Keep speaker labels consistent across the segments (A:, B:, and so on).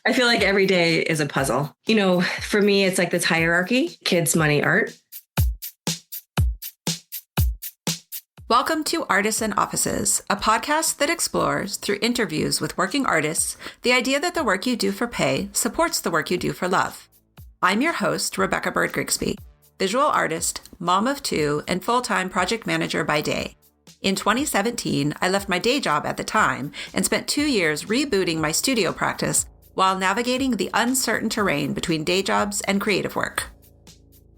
A: I feel like every day is a puzzle. For me, it's like this hierarchy: kids, money, art.
B: Welcome to Artists and Offices, a podcast that explores, through interviews with working artists, the idea that the work you do for pay supports the work you do for love. I'm your host, Rebecca Bird-Grigsby, visual artist, mom of two, and full-time project manager by day. In 2017, I left my day job at the time and spent 2 years rebooting my studio practice while navigating the uncertain terrain between day jobs and creative work.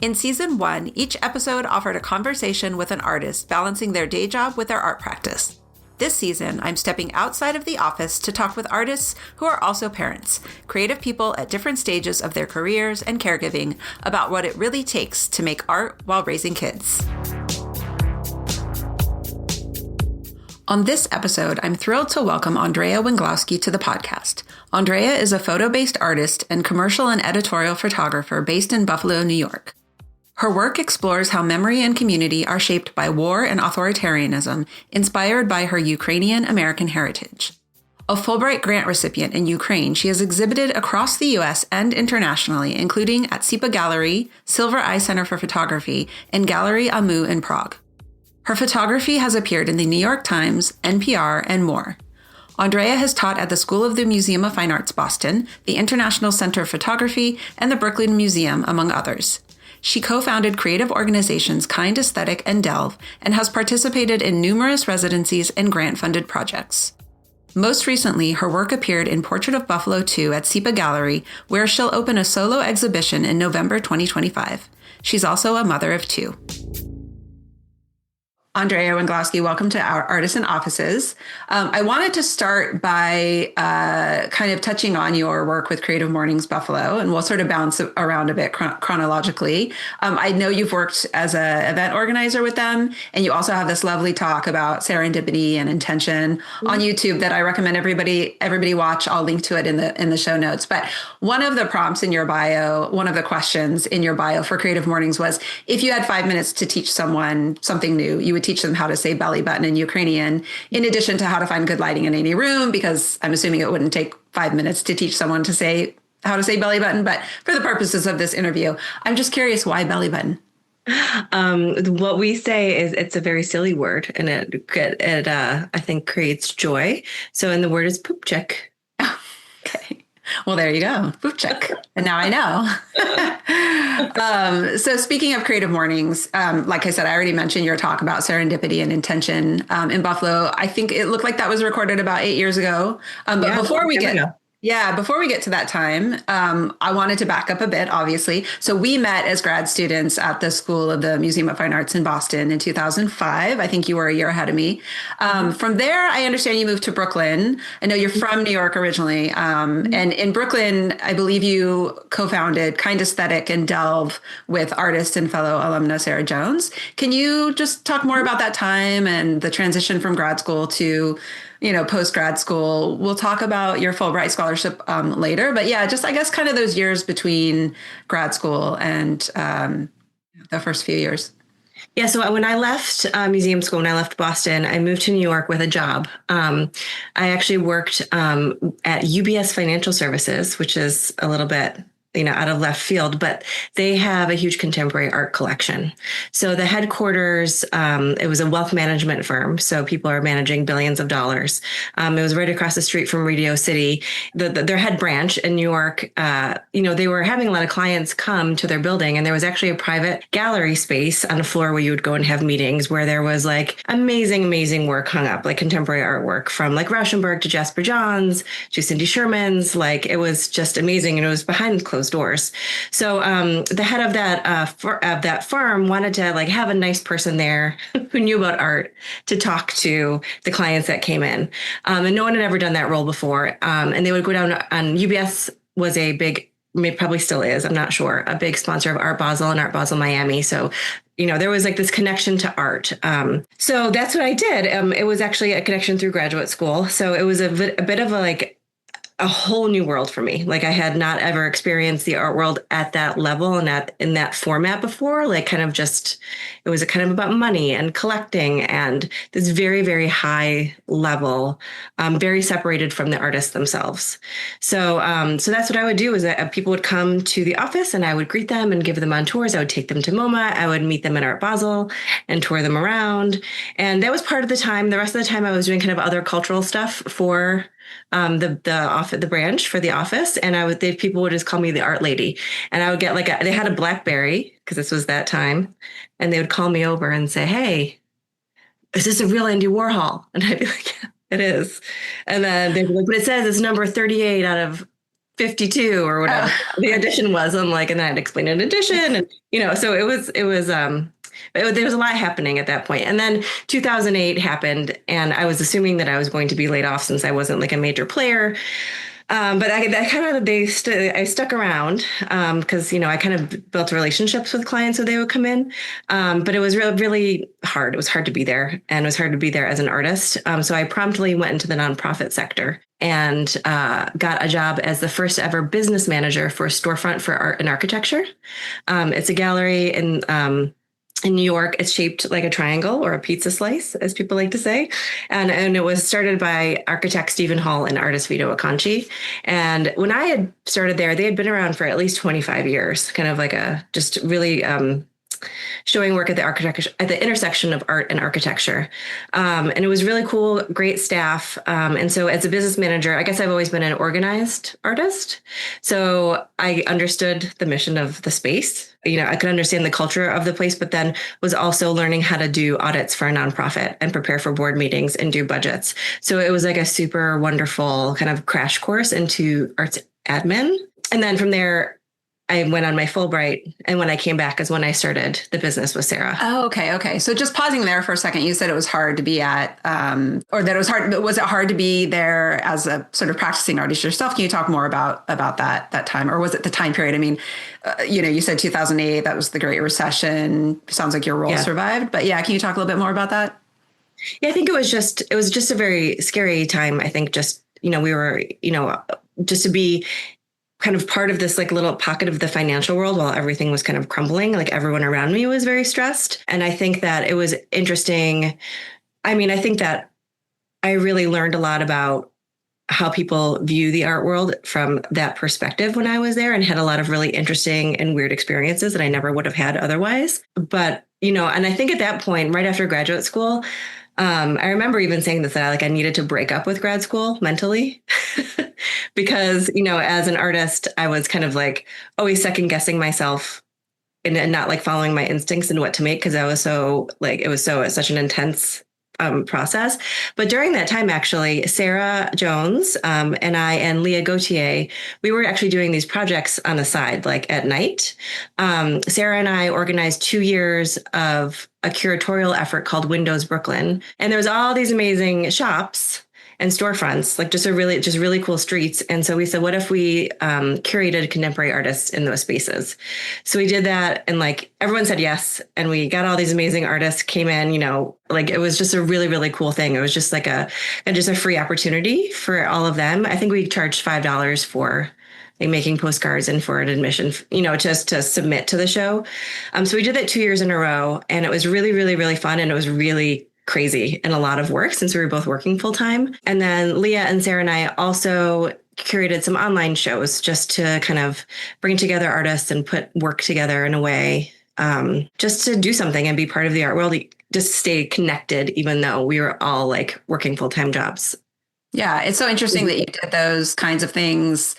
B: In Season 1, each episode offered a conversation with an artist balancing their day job with their art practice. This season, I'm stepping outside of the office to talk with artists who are also parents, creative people at different stages of their careers and caregiving, about what it really takes to make art while raising kids. On this episode, I'm thrilled to welcome Andrea Wenglowskyj to the podcast. Andrea is a photo-based artist and commercial and editorial photographer based in Buffalo, New York. Her work explores how memory and community are shaped by war and authoritarianism, inspired by her Ukrainian-American heritage. A Fulbright grant recipient in Ukraine, she has exhibited across the U.S. and internationally, including at SIPA Gallery, Silver Eye Center for Photography, and Gallery Amu in Prague. Her photography has appeared in the New York Times, NPR, and more. Andrea has taught at the School of the Museum of Fine Arts Boston, the International Center of Photography, and the Brooklyn Museum, among others. She co-founded creative organizations Kind Aesthetic and Delve, and has participated in numerous residencies and grant-funded projects. Most recently, her work appeared in Portrait of Buffalo 2 at SIPA Gallery, where she'll open a solo exhibition in November 2025. She's also a mother of two. Andrea Wenglowskyj, welcome to our Artists and Offices. I wanted to start by kind of touching on your work with Creative Mornings Buffalo, and we'll sort of bounce around a bit chronologically. I know you've worked as an event organizer with them, and you also have this lovely talk about serendipity and intention on YouTube that I recommend everybody watch. I'll link to it in the show notes. But one of the prompts in your bio, one of the questions in your bio for Creative Mornings was, if you had 5 minutes to teach someone something new, you would teach them how to say belly button in Ukrainian, in addition to how to find good lighting in any room, because I'm assuming it wouldn't take 5 minutes to teach someone to say how to say belly button. But for the purposes of this interview, I'm just curious, why belly button?
A: What we say is it's a very silly word, and it I think creates joy. So, and the word is poop check.
B: Okay. Well, there you go. Poop check. And now I know. So speaking of Creative Mornings, like I said, I already mentioned your talk about serendipity and intention in Buffalo. I think it looked like that was recorded about 8 years ago. But before we get to that time, I wanted to back up a bit, obviously. So we met as grad students at the School of the Museum of Fine Arts in Boston in 2005. I think you were a year ahead of me. From there, I understand you moved to Brooklyn. I know you're from New York originally. And in Brooklyn, I believe you co-founded Kind Aesthetic and Delve with artist and fellow alumna Sarah Jones. Can you just talk more about that time and the transition from grad school to post-grad school? We'll talk about your Fulbright scholarship later, but yeah, just I guess kind of those years between grad school and the first few years.
A: Yeah. So when I left museum school, when I left Boston, I moved to New York with a job. I actually worked at UBS Financial Services, which is a little bit out of left field, but they have a huge contemporary art collection. So the headquarters, it was a wealth management firm. So people are managing billions of dollars. It was right across the street from Radio City. Their head branch in New York, they were having a lot of clients come to their building, and there was actually a private gallery space on the floor where you would go and have meetings, where there was like amazing work hung up, like contemporary artwork from like Rauschenberg to Jasper Johns to Cindy Sherman's. Like, it was just amazing. And it was behind closed doors. So the head of that firm wanted to like have a nice person there who knew about art to talk to the clients that came in. And no one had ever done that role before. And they would go down on UBS was a big, probably still is, I'm not sure, a big sponsor of Art Basel and Art Basel Miami. So there was like this connection to art. So that's what I did. It was actually a connection through graduate school. So it was a bit of a like a whole new world for me. Like I had not ever experienced the art world at that level and in that format before. Like kind of just, it was kind of about money and collecting and this very, very high level, very separated from the artists themselves. So that's what I would do is that people would come to the office and I would greet them and give them on tours. I would take them to MoMA. I would meet them at Art Basel and tour them around. And that was part of the time. The rest of the time I was doing kind of other cultural stuff for the branch for the office, and people would just call me the art lady, and I would get they had a BlackBerry because this was that time, and they would call me over and say, "Hey, is this a real Andy Warhol?" And I'd be like, "Yeah, it is," and then they'd be like, "But it says it's number 38 out of 52 or whatever the edition was." I'm like, and then I'd explain an edition, and so there was a lot happening at that point. And then 2008 happened, and I was assuming that I was going to be laid off since I wasn't like a major player. But I stuck around because, I kind of built relationships with clients so they would come in. But it was really hard. It was hard to be there, and it was hard to be there as an artist. So I promptly went into the nonprofit sector and got a job as the first ever business manager for a storefront for art and architecture. It's a gallery in New York. It's shaped like a triangle or a pizza slice, as people like to say. And it was started by architect Stephen Hall and artist Vito Acconci. And when I had started there, they had been around for at least 25 years, kind of like just really showing work at the intersection of art and architecture. And it was really cool, great staff. And so as a business manager, I guess I've always been an organized artist. So I understood the mission of the space. I could understand the culture of the place, but then was also learning how to do audits for a nonprofit and prepare for board meetings and do budgets. So it was like a super wonderful kind of crash course into arts admin. And then from there, I went on my Fulbright, and when I came back is when I started the business with Sarah.
B: Oh, okay. So just pausing there for a second, you said it was hard to be or that it was hard. Was it hard to be there as a sort of practicing artist yourself? Can you talk more about that time, or was it the time period? I mean, you said 2008. That was the Great Recession. Sounds like your role survived, but yeah, can you talk a little bit more about that?
A: Yeah, I think it was just a very scary time. I think we were just to be kind of part of this like little pocket of the financial world while everything was kind of crumbling. Like everyone around me was very stressed. And I think that it was interesting. I mean, I think that I really learned a lot about how people view the art world from that perspective when I was there, and had a lot of really interesting and weird experiences that I never would have had otherwise. But, and I think at that point, right after graduate school, I remember even saying this, that I needed to break up with grad school mentally because, as an artist, I was kind of like always second guessing myself and not like following my instincts and what to make. Cause I was such an intense process. But during that time, actually, Sarah Jones and I and Leah Gauthier, we were actually doing these projects on the side, like at night. Sarah and I organized 2 years of a curatorial effort called Windows Brooklyn. And there was all these amazing shops and storefronts, like just really cool streets. And so we said, what if we curated contemporary artists in those spaces? So we did that, and like everyone said yes. And we got all these amazing artists came in, like it was just a really, really cool thing. It was just like a free opportunity for all of them. I think we charged $5 for like making postcards and for an admission, just to submit to the show. So we did that 2 years in a row, and it was really, really, really fun. And it was really crazy and a lot of work since we were both working full time. And then Leah and Sarah and I also curated some online shows just to kind of bring together artists and put work together in a way, just to do something and be part of the art world, just stay connected, even though we were all like working full-time jobs.
B: Yeah, it's so interesting that you did those kinds of things,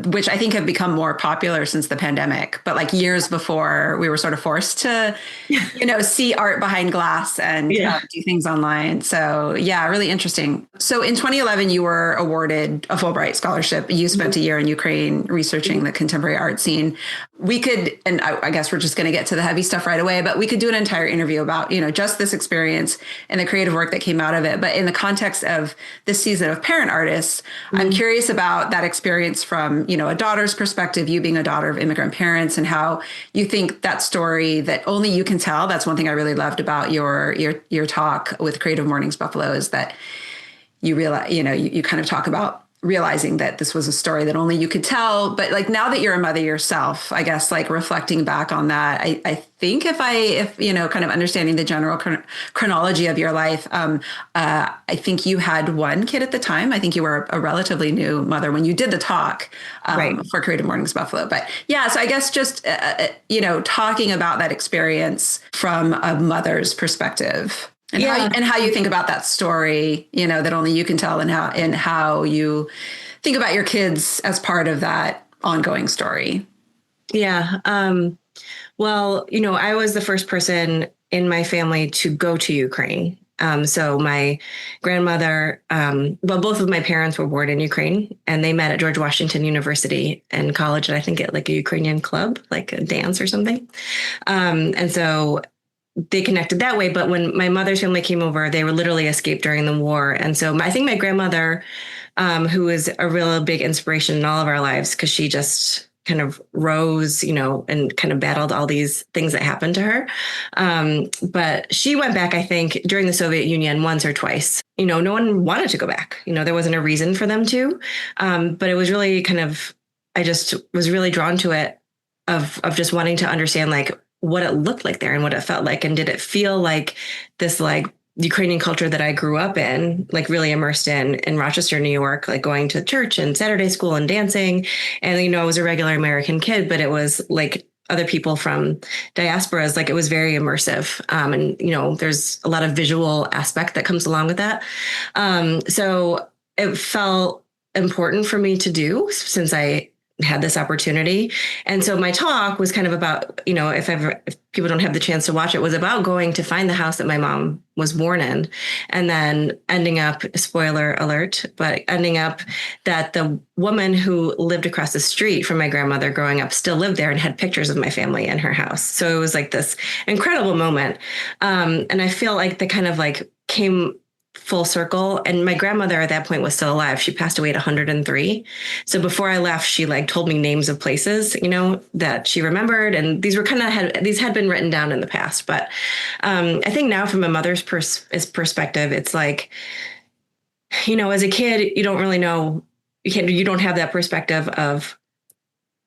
B: which I think have become more popular since the pandemic. But like years before, we were sort of forced to, see art behind glass and do things online. So yeah, really interesting. So in 2011, you were awarded a Fulbright scholarship. You spent a year in Ukraine researching the contemporary art scene. We could, and I guess we're just going to get to the heavy stuff right away, but we could do an entire interview about, just this experience and the creative work that came out of it. But in the context of this season of Parent Artists, I'm curious about that experience from, a daughter's perspective, you being a daughter of immigrant parents, and how you think that story that only you can tell. That's one thing I really loved about your talk with Creative Mornings Buffalo, is that you realize, you kind of talk about realizing that this was a story that only you could tell. But like now that you're a mother yourself, I guess like reflecting back on that, I think if you know, kind of understanding the general chronology of your life, I think you had one kid at the time. I think you were a relatively new mother when you did the talk
A: Right.
B: for Creative Mornings Buffalo. But yeah, so I guess just you know, talking about that experience from a mother's perspective. And
A: Yeah.
B: how you think about that story, you know, that only you can tell, and how you think about your kids as part of that ongoing story.
A: Yeah. Well, I was the first person in my family to go to Ukraine. So my grandmother, well, both of my parents were born in Ukraine, and they met at George Washington University in college, and I think at like a Ukrainian club, like a dance or something. And so they connected that way. But when my mother's family came over, they were literally escaped during the war. And so I think my grandmother, who was a real big inspiration in all of our lives, because she just kind of rose, and kind of battled all these things that happened to her. But she went back, I think, during the Soviet Union once or twice. No one wanted to go back. There wasn't a reason for them to. But it was really kind of, I just was really drawn to it of just wanting to understand like what it looked like there and what it felt like. And did it feel like this like Ukrainian culture that I grew up in, like really immersed in Rochester, New York, like going to church and Saturday school and dancing. And, I was a regular American kid, but it was like other people from diasporas, like it was very immersive. And, there's a lot of visual aspect that comes along with that. So it felt important for me to do since I had this opportunity. And so my talk was kind of about, if people don't have the chance to watch it, was about going to find the house that my mom was born in, and then ending up, spoiler alert, but ending up that the woman who lived across the street from my grandmother growing up still lived there and had pictures of my family in her house. So it was like this incredible moment. And I feel like they kind of like came full circle. And my grandmother at that point was still alive. She passed away at 103. So before I left, she like told me names of places, that she remembered. And these were these had been written down in the past. But I think now from a mother's perspective, it's like, as a kid, you don't really know, you don't have that perspective of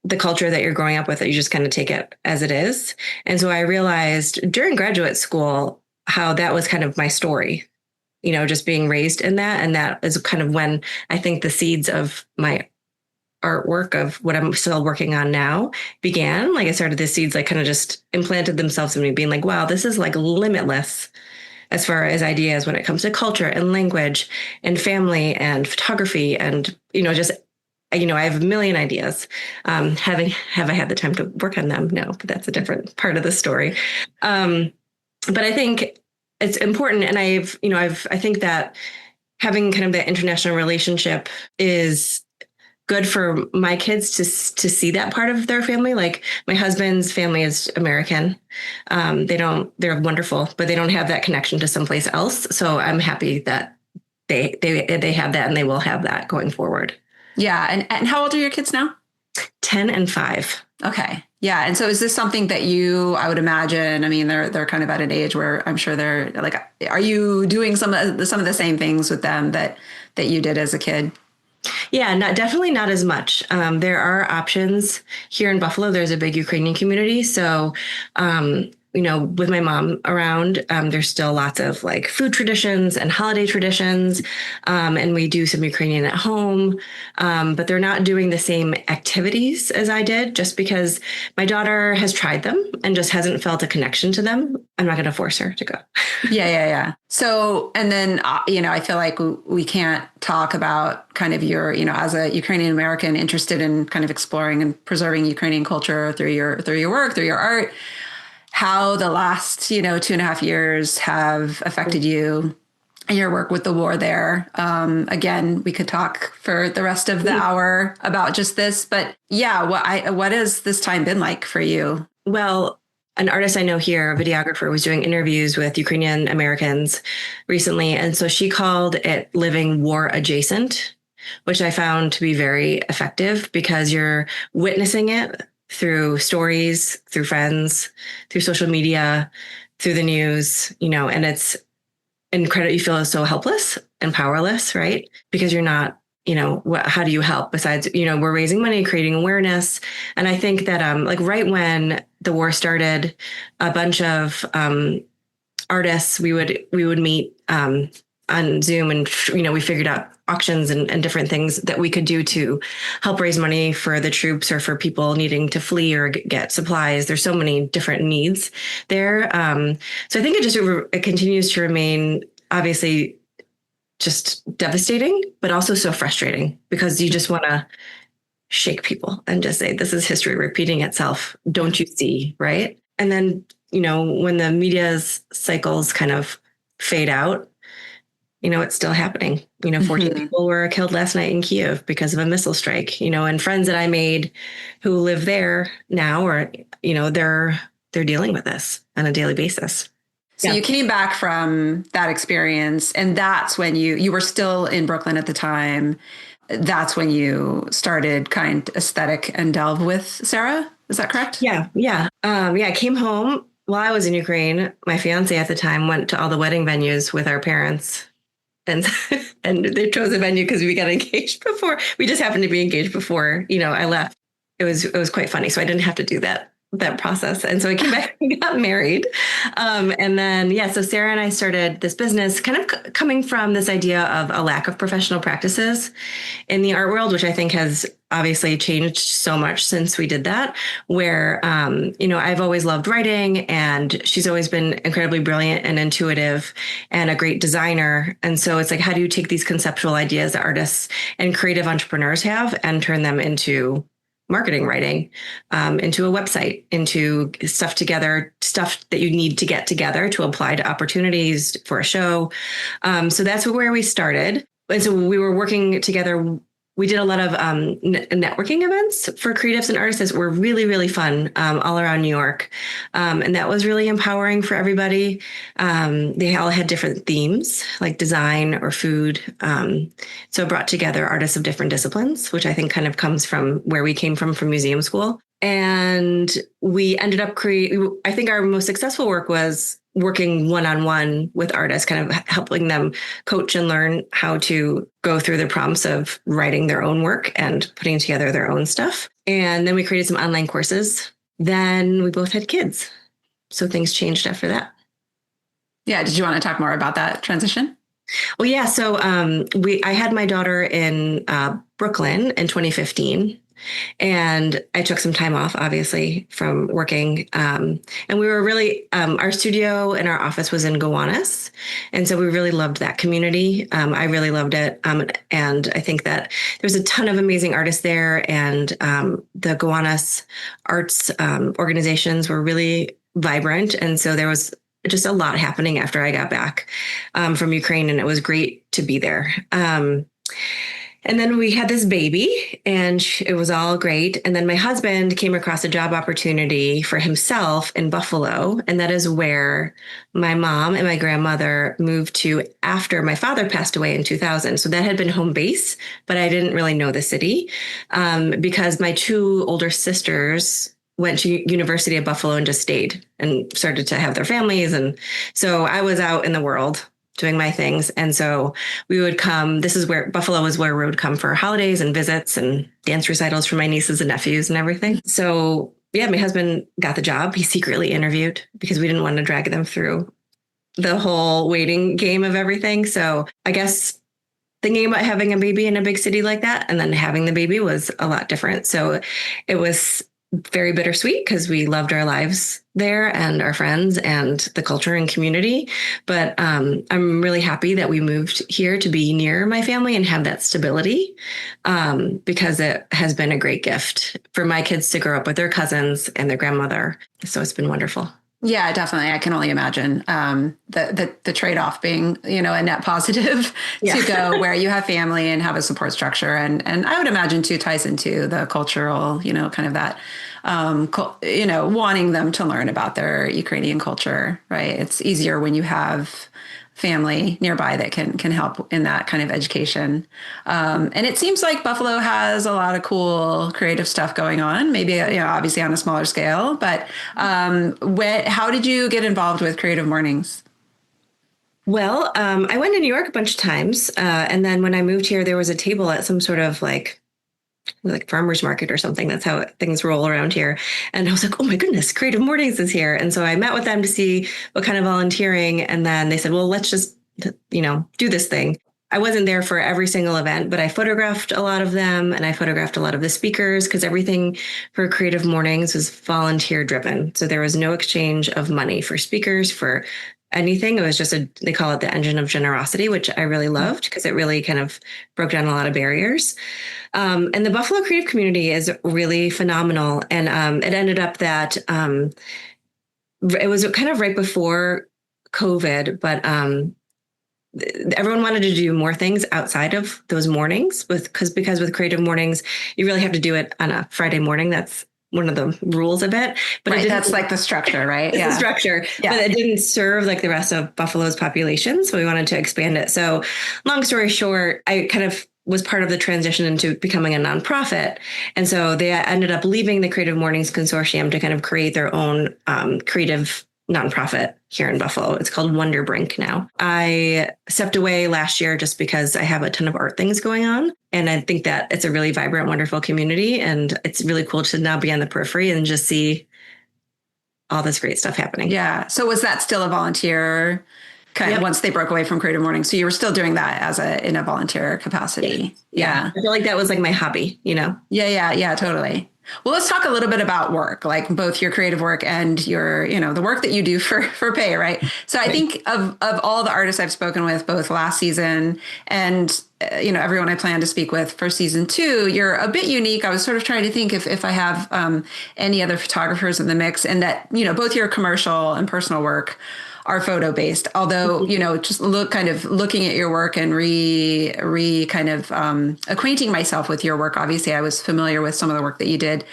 A: the culture that you're growing up with, that you just kind of take it as it is. And so I realized during graduate school how that was kind of my story, just being raised in that. And that is kind of when I think the seeds of my artwork, of what I'm still working on now, began. Like I started the seeds, like kind of just implanted themselves in me, being like, wow, this is like limitless as far as ideas when it comes to culture and language and family and photography. And, just, I have a million ideas. Have I had the time to work on them? No, but that's a different part of the story. But I think it's important. And I think that having kind of that international relationship is good for my kids to see that part of their family. Like my husband's family is American. They're wonderful, but they don't have that connection to someplace else. So I'm happy that they have that, and they will have that going forward.
B: Yeah. And how old are your kids now?
A: 10 and 5.
B: Okay. Yeah. And so is this something that I would imagine, I mean, they're kind of at an age where I'm sure they're like, are you doing some of the same things with them that you did as a kid?
A: Yeah, definitely not as much. There are options here in Buffalo. There's a big Ukrainian community. So, with my mom around, there's still lots of like food traditions and holiday traditions. And we do some Ukrainian at home, but they're not doing the same activities as I did, just because my daughter has tried them and just hasn't felt a connection to them. I'm not going to force her to go.
B: Yeah. So, and then, I feel like we can't talk about kind of your, as a Ukrainian American interested in kind of exploring and preserving Ukrainian culture through your work, through your art, how the last, 2.5 years have affected you and your work with the war there. Again, we could talk for the rest of the hour about just this, but yeah, what has this time been like for you?
A: Well, an artist I know here, a videographer, was doing interviews with Ukrainian Americans recently. And so she called it living war adjacent, which I found to be very effective, because you're witnessing it through stories, through friends, through social media, through the news, and it's incredible. You feel so helpless and powerless, right? Because you're not, how do you help besides, we're raising money, creating awareness. And I think that, like right when the war started, a bunch of, artists, we would meet, on Zoom, and, we figured out auctions and different things that we could do to help raise money for the troops or for people needing to flee or get supplies. There's so many different needs there. So I think it continues to remain, obviously, just devastating, but also so frustrating, because you just want to shake people and just say, this is history repeating itself. Don't you see? Right. And then, when the media's cycles kind of fade out, it's still happening. 14 people were killed last night in Kyiv because of a missile strike, and friends that I made who live there now are, they're dealing with this on a daily basis.
B: So you came back from that experience, and that's when you were still in Brooklyn at the time. That's when you started Kind Aesthetic and Delve with Sarah. Is that correct?
A: Yeah. I came home while I was in Ukraine. My fiance at the time went to all the wedding venues with our parents, and they chose a venue because we got engaged before. We just happened to be engaged before, I left. It was quite funny. So I didn't have to do that process. And so I came back and got married. And then, so Sarah and I started this business kind of coming from this idea of a lack of professional practices in the art world, which I think has obviously changed so much since we did that, where, I've always loved writing, and she's always been incredibly brilliant and intuitive and a great designer. And so it's like, how do you take these conceptual ideas that artists and creative entrepreneurs have and turn them into marketing writing, into a website, into stuff that you need to get together to apply to opportunities for a show. So that's where we started. And so we were working together. We did a lot of networking events for creatives and artists that were really, really fun all around New York. And that was really empowering for everybody. They all had different themes, like design or food. So it brought together artists of different disciplines, which I think kind of comes from where we came from museum school. And we ended up I think our most successful work was working one-on-one with artists, kind of helping them coach and learn how to go through the prompts of writing their own work and putting together their own stuff. And then we created some online courses. Then we both had kids. So things changed after that.
B: Yeah. Did you want to talk more about that transition?
A: Well, yeah. So I had my daughter in Brooklyn in 2015. And I took some time off, obviously, from working. And we were really, our studio and our office was in Gowanus. And so we really loved that community. I really loved it. And I think that there's a ton of amazing artists there. And the Gowanus arts organizations were really vibrant. And so there was just a lot happening after I got back from Ukraine. And it was great to be there. And then we had this baby, and it was all great. And then my husband came across a job opportunity for himself in Buffalo. And that is where my mom and my grandmother moved to after my father passed away in 2000. So that had been home base, but I didn't really know the city because my two older sisters went to University of Buffalo and just stayed and started to have their families. And so I was out in the world doing my things. And so we would come, Buffalo was where we would come for holidays and visits and dance recitals for my nieces and nephews and everything. So yeah, my husband got the job. He secretly interviewed because we didn't want to drag them through the whole waiting game of everything. So I guess thinking about having a baby in a big city like that and then having the baby was a lot different. So it was very bittersweet because we loved our lives there and our friends and the culture and community. But I'm really happy that we moved here to be near my family and have that stability because it has been a great gift for my kids to grow up with their cousins and their grandmother. So it's been wonderful.
B: Yeah, definitely. I can only imagine the trade-off being, a net positive to go where you have family and have a support structure. And I would imagine too ties into the cultural, kind of that, wanting them to learn about their Ukrainian culture, right? It's easier when you have family nearby that can help in that kind of education. And it seems like Buffalo has a lot of cool creative stuff going on, maybe, obviously on a smaller scale, but how did you get involved with Creative Mornings?
A: Well, I went to New York a bunch of times. And then when I moved here, there was a table at some sort of like farmer's market or something. That's how things roll around here. And I was like, oh my goodness, Creative Mornings is here. And so I met with them to see what kind of volunteering. And then they said, well, let's just, do this thing. I wasn't there for every single event, but I photographed a lot of them and I photographed a lot of the speakers because everything for Creative Mornings was volunteer driven. So there was no exchange of money for speakers, for anything. It was just they call it the engine of generosity, which I really loved because it really kind of broke down a lot of barriers. And the Buffalo creative community is really phenomenal. And it ended up that it was kind of right before COVID, but everyone wanted to do more things outside of those mornings because with Creative Mornings, you really have to do it on a Friday morning. That's one of the rules of it. But
B: right, that's like the structure, right?
A: It's the structure, but it didn't serve like the rest of Buffalo's population. So we wanted to expand it. So long story short, I kind of was part of the transition into becoming a nonprofit. And so they ended up leaving the Creative Mornings Consortium to kind of create their own creative nonprofit here in Buffalo. It's called Wonder Brink now. I stepped away last year just because I have a ton of art things going on. And I think that it's a really vibrant, wonderful community. And it's really cool to now be on the periphery and just see all this great stuff happening.
B: Yeah. So was that still a volunteer kind of once they broke away from Creative Morning? So you were still doing that in a volunteer capacity. Yeah.
A: I feel like that was like my hobby,
B: Yeah, totally. Well, let's talk a little bit about work, like both your creative work and your, the work that you do for pay, right? So I think of all the artists I've spoken with, both last season and, everyone I plan to speak with for season 2, you're a bit unique. I was sort of trying to think if I have any other photographers in the mix, and that, both your commercial and personal work are photo based. Although, just looking at your work and acquainting myself with your work. Obviously, I was familiar with some of the work that you did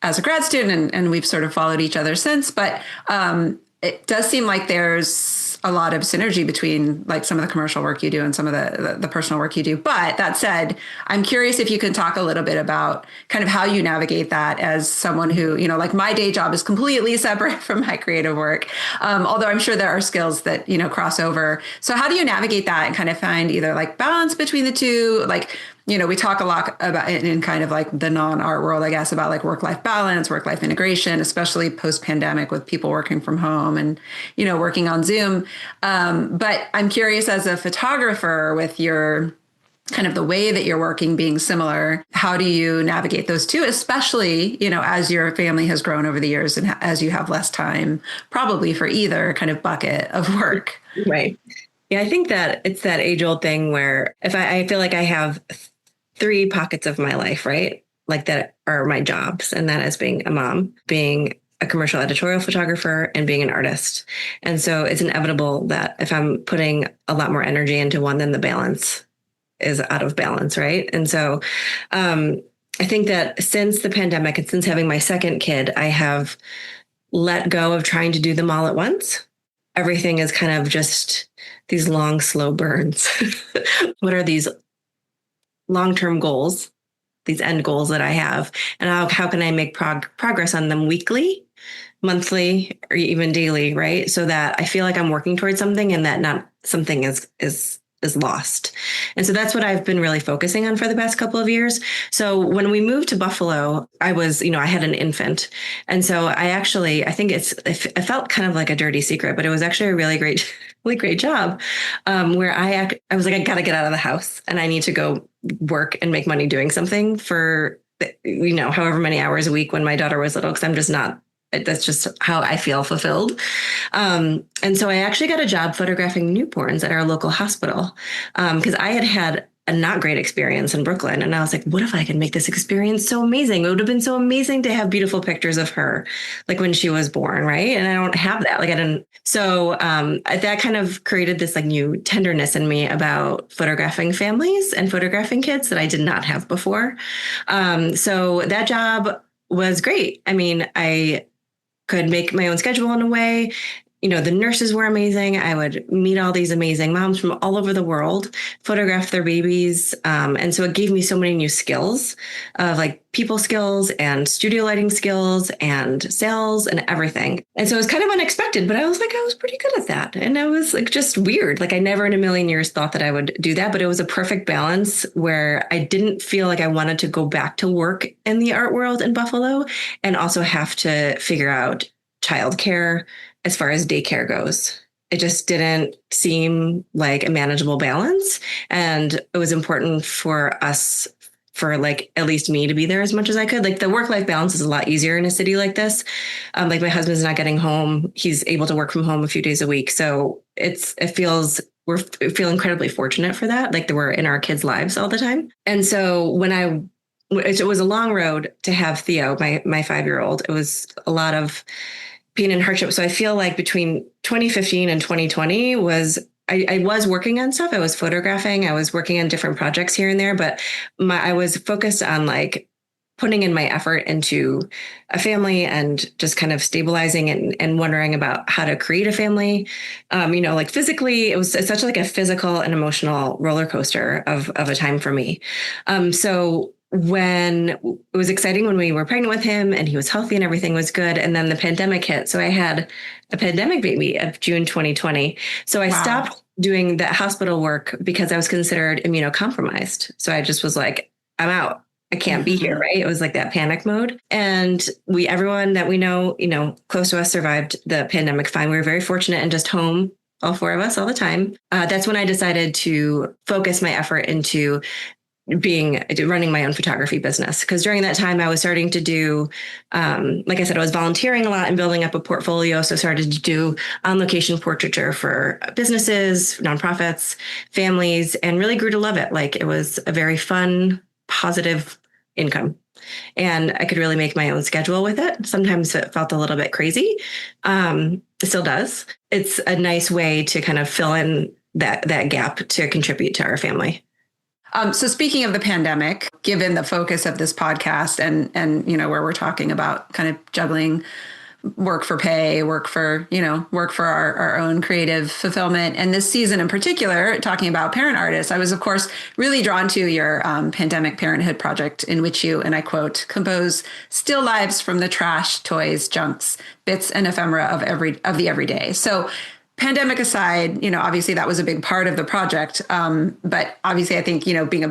B: as a grad student, and we've sort of followed each other since. But it does seem like there's a lot of synergy between like some of the commercial work you do and some of the personal work you do. But that said, I'm curious if you can talk a little bit about kind of how you navigate that as someone who, like my day job is completely separate from my creative work. Although I'm sure there are skills that, cross over. So how do you navigate that and kind of find either like balance between the two? Like, we talk a lot about in kind of like the non-art world, I guess, about like work-life balance, work-life integration, especially post-pandemic with people working from home and, working on Zoom. But I'm curious, as a photographer, with your kind of the way that you're working being similar, how do you navigate those two, especially, as your family has grown over the years and as you have less time probably for either kind of bucket of work?
A: Right. Yeah, I think that it's that age-old thing where if I feel like I have 3 pockets of my life, right? Like that are my jobs. And that is being a mom, being a commercial editorial photographer, and being an artist. And so it's inevitable that if I'm putting a lot more energy into one, then the balance is out of balance, right? And so I think that since the pandemic and since having my second kid, I have let go of trying to do them all at once. Everything is kind of just these long, slow burns. What are these long-term goals, these end goals that I have, and how can I make progress on them weekly, monthly, or even daily, right? So that I feel like I'm working towards something and that not something is lost. And so that's what I've been really focusing on for the past couple of years. So when we moved to Buffalo, I was, I had an infant. And so I think it felt kind of like a dirty secret, but it was actually a really great job where I was like, I got to get out of the house and I need to go work and make money doing something for, however many hours a week when my daughter was little, because I'm just not, that's just how I feel fulfilled. And so I actually got a job photographing newborns at our local hospital because I had a not great experience in Brooklyn. And I was like, what if I could make this experience so amazing? It would have been so amazing to have beautiful pictures of her, like when she was born, right? And I don't have that. Like I didn't. So that kind of created this like new tenderness in me about photographing families and photographing kids that I did not have before. So that job was great. I mean, I could make my own schedule in a way. the nurses were amazing. I would meet all these amazing moms from all over the world, photograph their babies. And so it gave me so many new skills of like people skills and studio lighting skills and sales and everything. And so it was kind of unexpected, but I was like, I was pretty good at that. And I was like, just weird. Like I never in a million years thought that I would do that, but it was a perfect balance where I didn't feel like I wanted to go back to work in the art world in Buffalo and also have to figure out childcare as far as daycare goes. It just didn't seem like a manageable balance. And it was important for us, for like at least me to be there as much as I could. Like the work-life balance is a lot easier in a city like this. Like my husband's not getting home. He's able to work from home a few days a week. So we feel incredibly fortunate for that. Like we're in our kids' lives all the time. And so it was a long road to have Theo, my 5-year-old. It was a lot of pain and hardship. So I feel like between 2015 and 2020 I was working on stuff. I was photographing. I was working on different projects here and there, but I was focused on like putting in my effort into a family and just kind of stabilizing and wondering about how to create a family. Like physically, it was such like a physical and emotional roller coaster of a time for me. So when it was exciting when we were pregnant with him and he was healthy and everything was good. And then the pandemic hit. So I had a pandemic baby of June 2020. So I stopped doing that hospital work because I was considered immunocompromised. So I just was like, I'm out. I can't be here. Right. It was like that panic mode. And everyone that we know, close to us survived the pandemic fine. We were very fortunate and just home, all 4 of us all the time. That's when I decided to focus my effort into running my own photography business. Because during that time I was starting to do, like I said, I was volunteering a lot and building up a portfolio. So I started to do on location portraiture for businesses, nonprofits, families, and really grew to love it. Like it was a very fun, positive income. And I could really make my own schedule with it. Sometimes it felt a little bit crazy. It still does. It's a nice way to kind of fill in that gap to contribute to our family.
B: So speaking of the pandemic, given the focus of this podcast and where we're talking about kind of juggling work for pay, work for our own creative fulfillment. And this season in particular, talking about parent artists, I was, of course, really drawn to your pandemic parenthood project in which you, and I quote, compose still lives from the trash, toys, junks, bits and ephemera of the everyday. So pandemic aside, obviously that was a big part of the project. But obviously I think, being a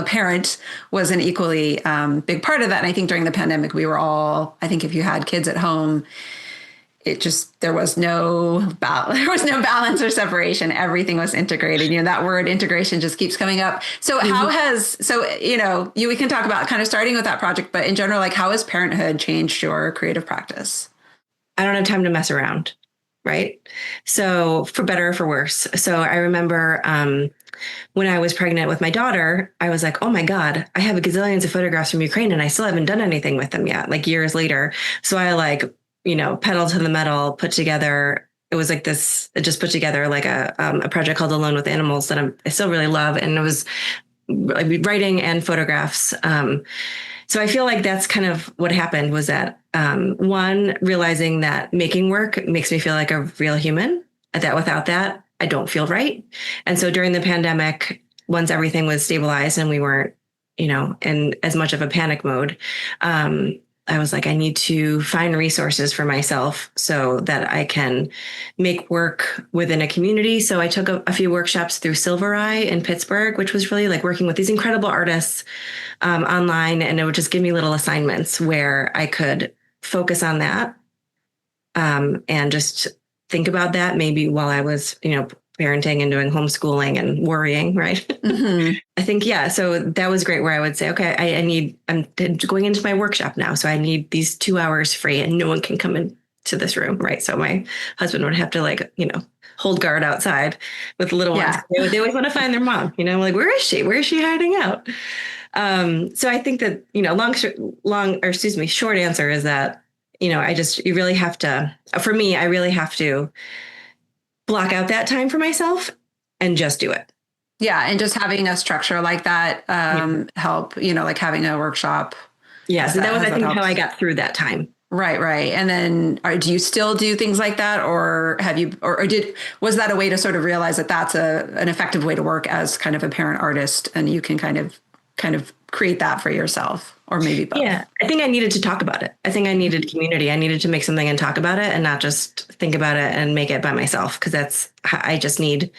B: parent was an equally big part of that. And I think during the pandemic, I think if you had kids at home, there was no balance or separation. Everything was integrated. That word integration just keeps coming up. So we can talk about kind of starting with that project, but in general, like how has parenthood changed your creative practice?
A: I don't have time to mess around. Right. So for better or for worse. So I remember when I was pregnant with my daughter, I was like, oh my God, I have a gazillions of photographs from Ukraine and I still haven't done anything with them yet, like years later. So I pedal to the metal, put together, it was like this, it just put together like a project called Alone with Animals that I still really love. And it was like writing and photographs. So I feel like that's kind of what happened was that one, realizing that making work makes me feel like a real human, that without that, I don't feel right. And so during the pandemic, once everything was stabilized and we weren't, in as much of a panic mode, I was like, I need to find resources for myself so that I can make work within a community. So I took a few workshops through Silver Eye in Pittsburgh, which was really like working with these incredible artists online. And it would just give me little assignments where I could focus on that and just think about that maybe while I was, parenting and doing homeschooling and worrying. Right. Mm-hmm. I think, yeah. So that was great where I would say, okay, I'm going into my workshop now. So I need these 2 hours free and no one can come into this room. Right. So my husband would have to hold guard outside with little ones. They always want to find their mom, like, where is she? Where is she hiding out? So I think that, short answer is that, you really have to, for me, I really have to block out that time for myself and just do it.
B: Yeah. And just having a structure like that help, like having a workshop.
A: Yeah. So that was, I think, how I got through that time.
B: Right, right. And then do you still do things like that, or have you, was that a way to sort of realize that that's an effective way to work as kind of a parent artist, and you can kind of create that for yourself, or maybe both?
A: Yeah, I think I needed to talk about it. I think I needed community. I needed to make something and talk about it and not just think about it and make it by myself, because I just need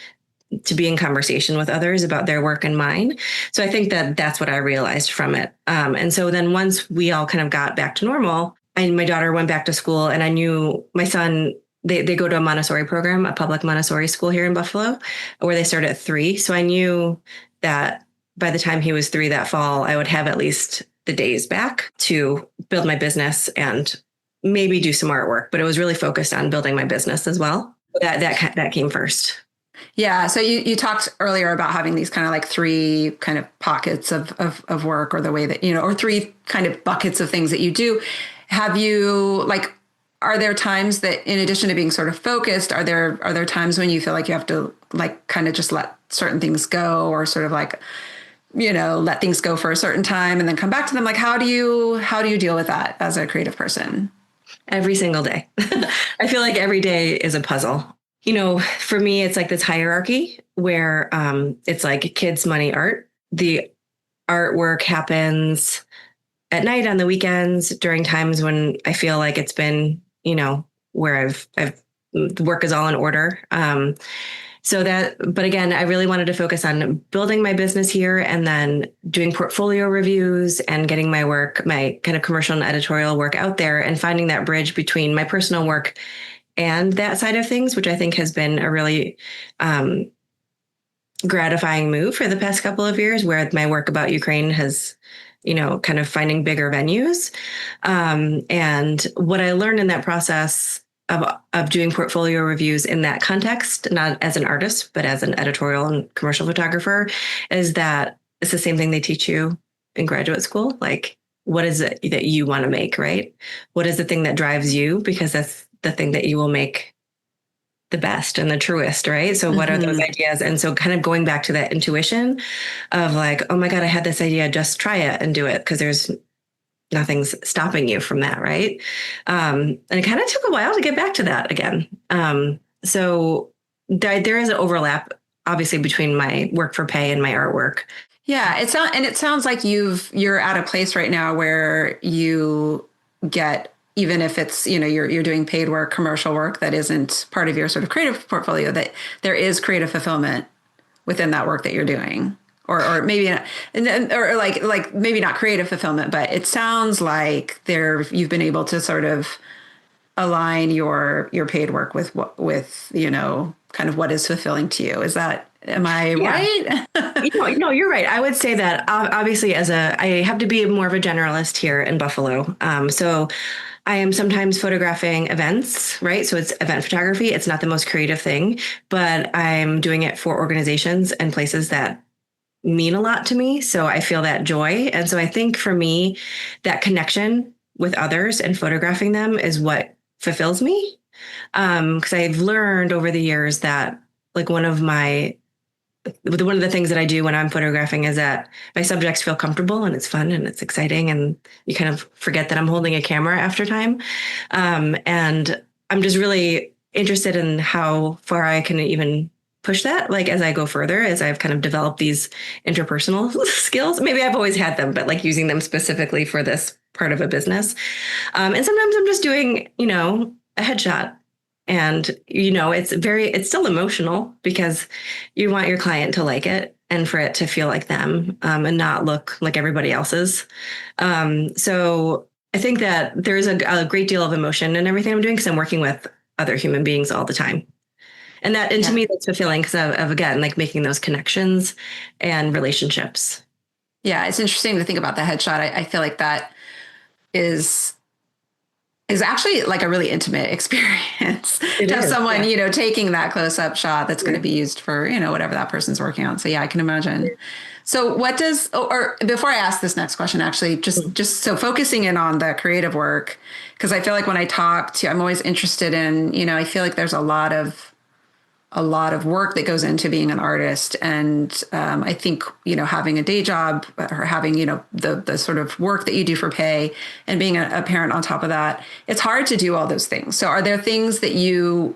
A: to be in conversation with others about their work and mine. So I think that that's what I realized from it. And so then once we all kind of got back to normal, and my daughter went back to school, and I knew my son, they go to a Montessori program, a public Montessori school here in Buffalo, where they start at 3. So I knew that by the time he was 3 that fall, I would have at least the days back to build my business and maybe do some artwork. But it was really focused on building my business as well. That came first.
B: Yeah. So you talked earlier about having these kind of like 3 kind of pockets of work, or the way that, or 3 kind of buckets of things that you do. Have you, like, are there times that, in addition to being sort of focused, are there times when you feel like you have to, like, kind of just let certain things go, or sort of like, let things go for a certain time and then come back to them? Like, how do you deal with that as a creative person?
A: Every single day. I feel like every day is a puzzle. For me, it's like this hierarchy where it's like kids, money, art. The artwork happens at night, on the weekends, during times when I feel like it's been, where the work is all in order. But again, I really wanted to focus on building my business here, and then doing portfolio reviews and getting my work, my kind of commercial and editorial work out there, and finding that bridge between my personal work and that side of things, which I think has been a really gratifying move for the past couple of years, where my work about Ukraine has, kind of finding bigger venues. And what I learned in that process of doing portfolio reviews in that context, not as an artist, but as an editorial and commercial photographer, is that it's the same thing they teach you in graduate school. Like, what is it that you want to make, right? What is the thing that drives you? Because that's the thing that you will make the best and the truest, right? So what are those ideas? And so kind of going back to that intuition of like, oh my God, I had this idea, just try it and do it, because nothing's stopping you from that, right? And it kind of took a while to get back to that again. So there is an overlap, obviously, between my work for pay and my artwork.
B: Yeah, it sounds like you're at a place right now where you get, even if it's, you're doing paid work, commercial work that isn't part of your sort of creative portfolio, that there is creative fulfillment within that work that you're doing, or maybe not, or like maybe not creative fulfillment, but it sounds like you've been able to sort of align your paid work with kind of what is fulfilling to you. Am I right?
A: No, you're right. I would say that obviously I have to be more of a generalist here in Buffalo. So I am sometimes photographing events, right? So it's event photography. It's not the most creative thing, but I'm doing it for organizations and places that mean a lot to me. So I feel that joy. And so I think for me, that connection with others and photographing them is what fulfills me. Because I've learned over the years that, like, one of the things that I do when I'm photographing is that my subjects feel comfortable and it's fun and it's exciting, and you kind of forget that I'm holding a camera after time. And I'm just really interested in how far I can even push that, like, as I go further, as I've kind of developed these interpersonal skills. Maybe I've always had them, but like using them specifically for this part of a business. And sometimes I'm just doing, a headshot. And, it's still emotional, because you want your client to like it and for it to feel like them, and not look like everybody else's. So I think that there's a great deal of emotion in everything I'm doing, because I'm working with other human beings all the time. And to me, that's fulfilling, because of, again, like, making those connections and relationships.
B: Yeah, it's interesting to think about the headshot. I feel like that is actually like a really intimate experience to have someone, taking that close up shot that's going to be used for, whatever that person's working on. So yeah, I can imagine. So what does, or before I ask this next question, actually, just so focusing in on the creative work, because I feel like when I talk to, I'm always interested in, I feel like there's a lot of a lot of work that goes into being an artist. And I think, having a day job or having, the sort of work that you do for pay and being a parent on top of that, it's hard to do all those things. So are there things that you've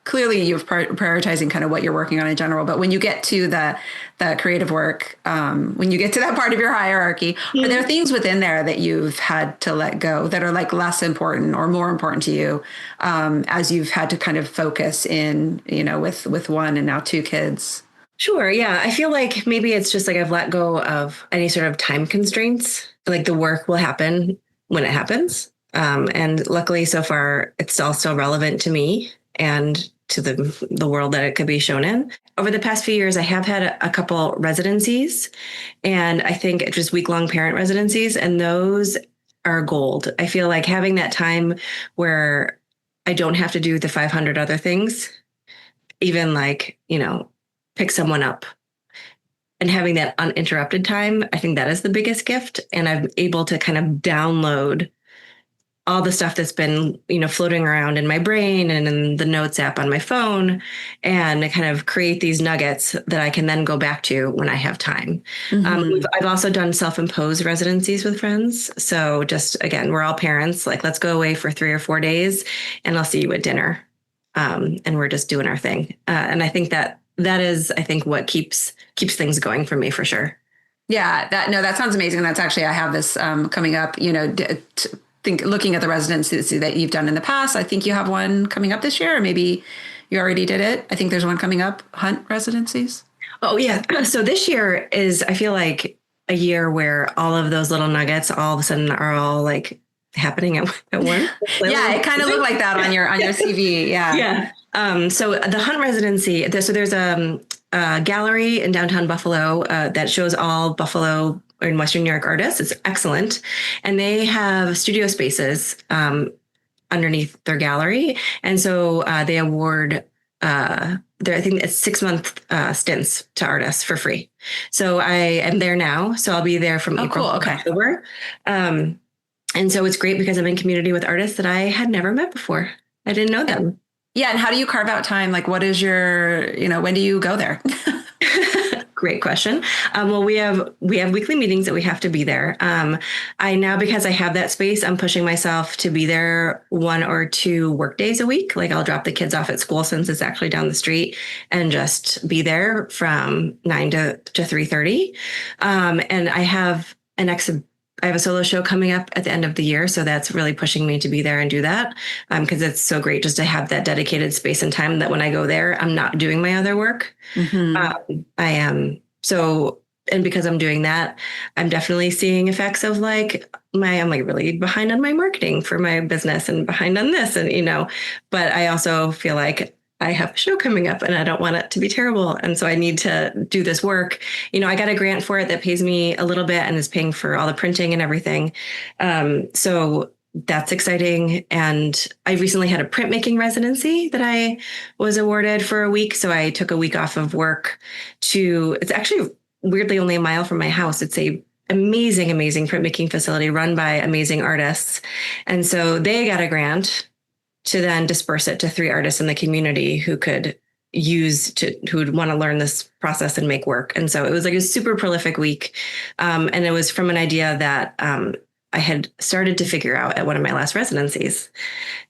B: clearly you're prioritizing kind of what you're working on in general, but when you get to the creative work, when you get to that part of your hierarchy, are there things within there that you've had to let go that are like less important or more important to you, as you've had to kind of focus in, with one and now two kids?
A: Sure. Yeah. I feel like maybe it's just like I've let go of any sort of time constraints. Like the work will happen when it happens. And luckily so far, it's all still relevant to me and to the world that it could be shown in. Over the past few years, I have had a couple residencies, and I think just week-long parent residencies, and those are gold. I feel like having that time where I don't have to do the 500 other things, even like, pick someone up, and having that uninterrupted time, I think that is the biggest gift. And I'm able to kind of download all the stuff that's been, floating around in my brain and in the notes app on my phone, and kind of create these nuggets that I can then go back to when I have time. I've also done self-imposed residencies with friends. So just, again, we're all parents, like, let's go away for 3 or 4 days and I'll see you at dinner. And we're just doing our thing. And I think that is, I think, what keeps things going for me, for sure.
B: Yeah, that sounds amazing. And that's actually, I have this coming up, looking at the residencies that you've done in the past. I think you have one coming up this year, or maybe you already did it. I think there's one coming up, Hunt residencies. Oh, yeah.
A: So this year is, I feel like, a year where all of those little nuggets all of a sudden are all like happening at once.
B: Yeah, it kind of looked like that on your CV. Yeah.
A: Yeah. So the Hunt residency, there's a gallery in downtown Buffalo that shows all Buffalo in Western New York artists. It's excellent. And they have studio spaces underneath their gallery. And so they award, I think it's 6-month stints to artists for free. So I am there now. So I'll be there from April to October. And so it's great because I'm in community with artists that I had never met before. I didn't know them.
B: Yeah. And how do you carve out time? Like, what is your, when do you go there?
A: Great question. Well, we have weekly meetings that we have to be there. I now, because I have that space, I'm pushing myself to be there 1 or 2 work days a week. Like, I'll drop the kids off at school, since it's actually down the street, and just be there from 9 to 3:30. And I have a solo show coming up at the end of the year. So that's really pushing me to be there and do that. Because it's so great just to have that dedicated space and time that when I go there, I'm not doing my other work. I am. So, and because I'm doing that, I'm definitely seeing effects of like I'm like really behind on my marketing for my business and behind on this, and, but I also feel like I have a show coming up and I don't want it to be terrible. And so I need to do this work. I got a grant for it that pays me a little bit and is paying for all the printing and everything. So that's exciting. And I recently had a printmaking residency that I was awarded for a week. So I took a week off of work it's actually weirdly only a mile from my house. It's a amazing printmaking facility run by amazing artists. And so they got a grant to then disperse it to 3 artists in the community who could who would want to learn this process and make work. And so it was like a super prolific week. And it was from an idea that I had started to figure out at one of my last residencies.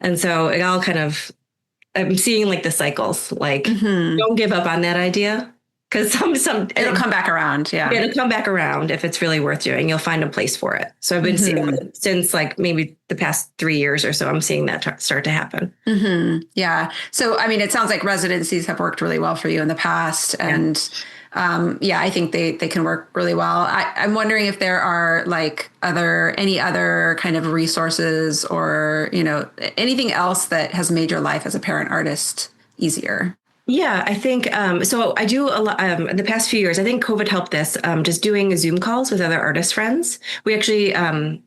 A: And so it all I'm seeing like the cycles, like, don't give up on that idea. Because
B: it'll come back around. Yeah.
A: It'll come back around if it's really worth doing. You'll find a place for it. So I've been seeing it since like maybe the past 3 years or so. I'm seeing that start to happen.
B: Yeah. So, I mean, it sounds like residencies have worked really well for you in the past. And I think they can work really well. I'm wondering if there are like any other kind of resources or, anything else that has made your life as a parent artist easier.
A: Yeah, I think so. I do a lot in the past few years. I think COVID helped this. Just doing Zoom calls with other artist friends. We actually a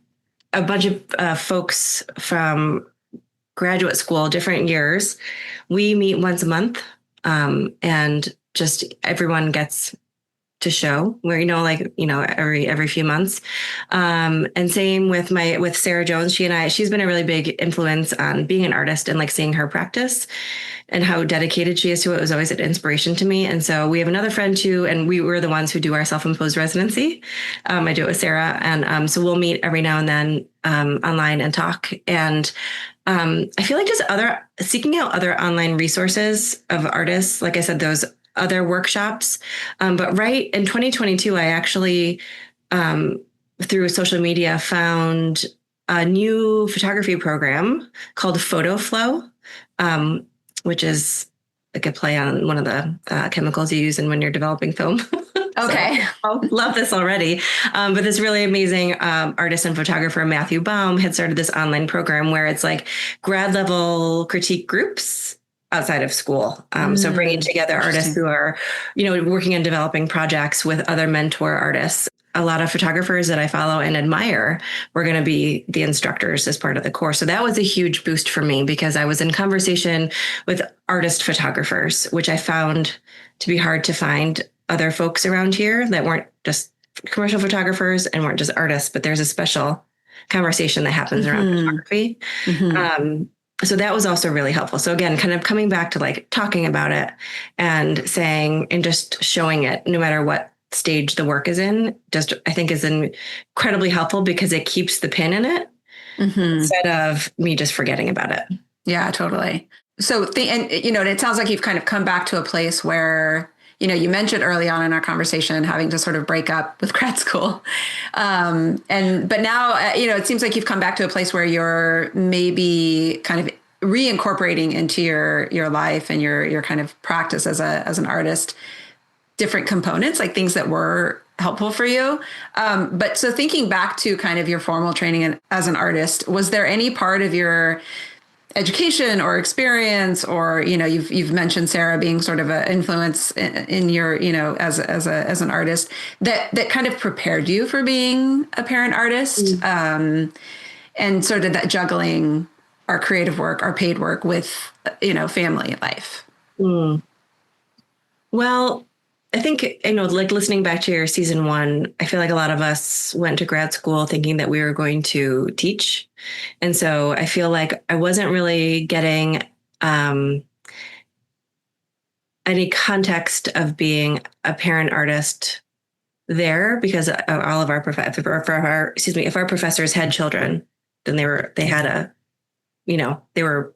A: bunch of folks from graduate school, different years. We meet once a month, and just everyone gets to show where, every few months. And same with Sarah Jones. She's been a really big influence on being an artist, and like seeing her practice and how dedicated she is to it was always an inspiration to me. And so we have another friend too, and we were the ones who do our self-imposed residency. I do it with Sarah. And so we'll meet every now and then online and talk. And I feel like just seeking out other online resources of artists, like I said, those other workshops. But right in 2022, I actually, through social media, found a new photography program called Photo Flow, which is like a play on one of the chemicals you use in when you're developing film.
B: Okay.
A: So, I love this already. But this really amazing artist and photographer, Matthew Baum, had started this online program where it's like grad level critique groups outside of school. So bringing together artists who are, working on developing projects with other mentor artists. A lot of photographers that I follow and admire were going to be the instructors as part of the course. So that was a huge boost for me, because I was in conversation with artist photographers, which I found to be hard to find other folks around here that weren't just commercial photographers and weren't just artists, but there's a special conversation that happens around photography. So that was also really helpful. So again, kind of coming back to like talking about it and saying and just showing it, no matter what stage the work is in, just I think is incredibly helpful, because it keeps the pin in it instead of me just forgetting about it.
B: Yeah, totally. So, and it sounds like you've kind of come back to a place where, you mentioned early on in our conversation having to sort of break up with grad school. But now, it seems like you've come back to a place where you're maybe kind of reincorporating into your life and your kind of practice as an artist, different components, like things that were helpful for you. But so thinking back to kind of your formal training as an artist, was there any part of your education or experience, or, you've mentioned Sarah being sort of an influence in your, as an artist that kind of prepared you for being a parent artist? And sort of that juggling our creative work, our paid work with, family life.
A: Well, I think, like listening back to your season 1, I feel like a lot of us went to grad school thinking that we were going to teach. And so I feel like I wasn't really getting any context of being a parent artist there, because all of our if our professors had children, then they were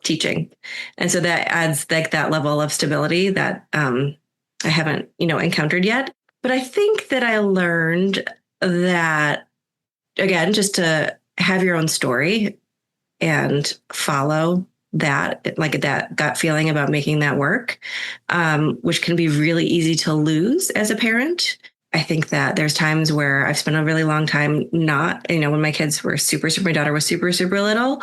A: teaching. And so that adds like that level of stability that, I haven't, encountered yet. But I think that I learned that, again, just to have your own story and follow that, like that gut feeling about making that work, which can be really easy to lose as a parent. I think that there's times where I've spent a really long time not, when my kids were my daughter was super, super little,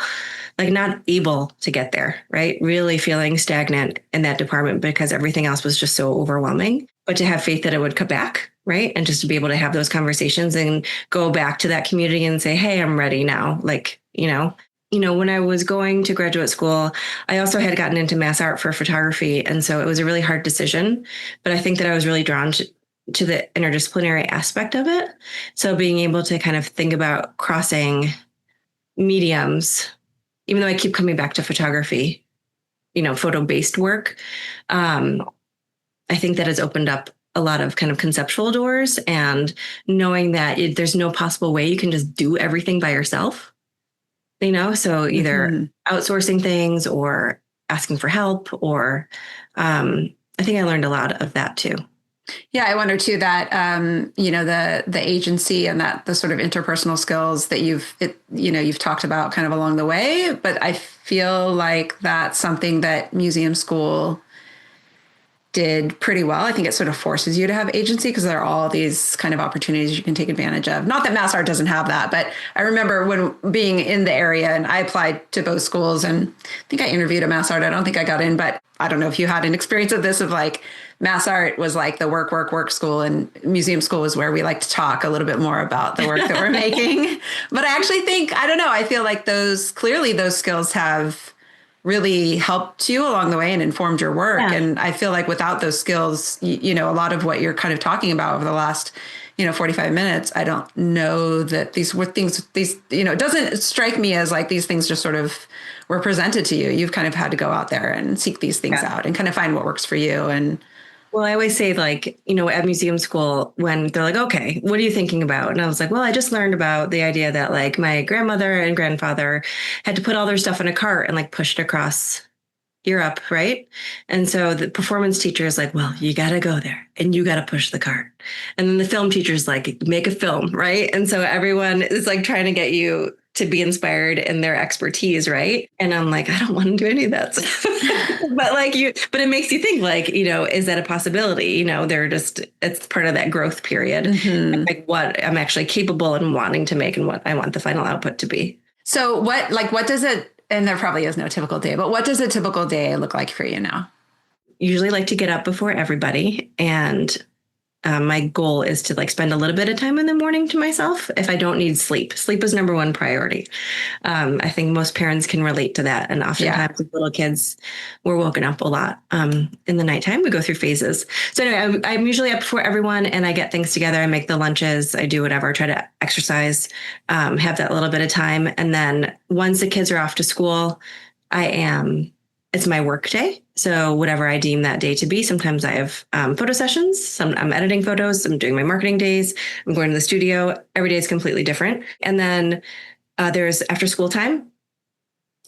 A: like not able to get there, right? Really feeling stagnant in that department because everything else was just so overwhelming. But to have faith that it would come back, right? And just to be able to have those conversations and go back to that community and say, hey, I'm ready now. Like, when I was going to graduate school, I also had gotten into mass art for photography. And so it was a really hard decision. But I think that I was really drawn to the interdisciplinary aspect of it. So being able to kind of think about crossing mediums, even though I keep coming back to photography, photo-based work, I think that has opened up a lot of kind of conceptual doors, and knowing that there's no possible way you can just do everything by yourself, so either outsourcing things or asking for help, or I think I learned a lot of that too.
B: Yeah, I wonder too that the agency and that the sort of interpersonal skills that you've talked about kind of along the way, but I feel like that's something that museum school did pretty well. I think it sort of forces you to have agency because there are all these kind of opportunities you can take advantage of. Not that Mass Art doesn't have that, but I remember when being in the area, and I applied to both schools, and I think I interviewed at Mass Art. I don't think I got in, but I don't know if you had an experience of this, of like Mass Art was like the work school, and museum school was where we like to talk a little bit more about the work that we're making. But I actually think, I don't know, I feel like those skills have really helped you along the way and informed your work.
A: Yeah.
B: And I feel like without those skills, a lot of what you're kind of talking about over the last, 45 minutes, I don't know that these were things, it doesn't strike me as like these things just sort of were presented to you. You've kind of had to go out there and seek these things out and kind of find what works for you. And
A: Well, I always say, like, at museum school, when they're like, okay, what are you thinking about? And I was like, well, I just learned about the idea that like my grandmother and grandfather had to put all their stuff in a cart and like push it across Europe, right? And so the performance teacher is like, well, you got to go there and you got to push the cart. And then the film teacher is like, make a film, right? And so everyone is like trying to get you to be inspired in their expertise, right? And I'm like, I don't want to do any of that. But it makes you think, like, is that a possibility? It's part of that growth period, like what I'm actually capable and wanting to make and what I want the final output to be.
B: So what does it, and there probably is no typical day, but what does a typical day look like for you now?
A: Usually like to get up before everybody. And my goal is to like spend a little bit of time in the morning to myself if I don't need sleep. Sleep is number one priority. I think most parents can relate to that. And oftentimes with little kids, we're woken up a lot in the nighttime. We go through phases. So anyway, I'm usually up before everyone and I get things together. I make the lunches. I do whatever, try to exercise, have that little bit of time. And then once the kids are off to school, it's my work day. So whatever I deem that day to be, sometimes I have photo sessions, I'm editing photos, I'm doing my marketing days, I'm going to the studio. Every day is completely different. And then there's after school time.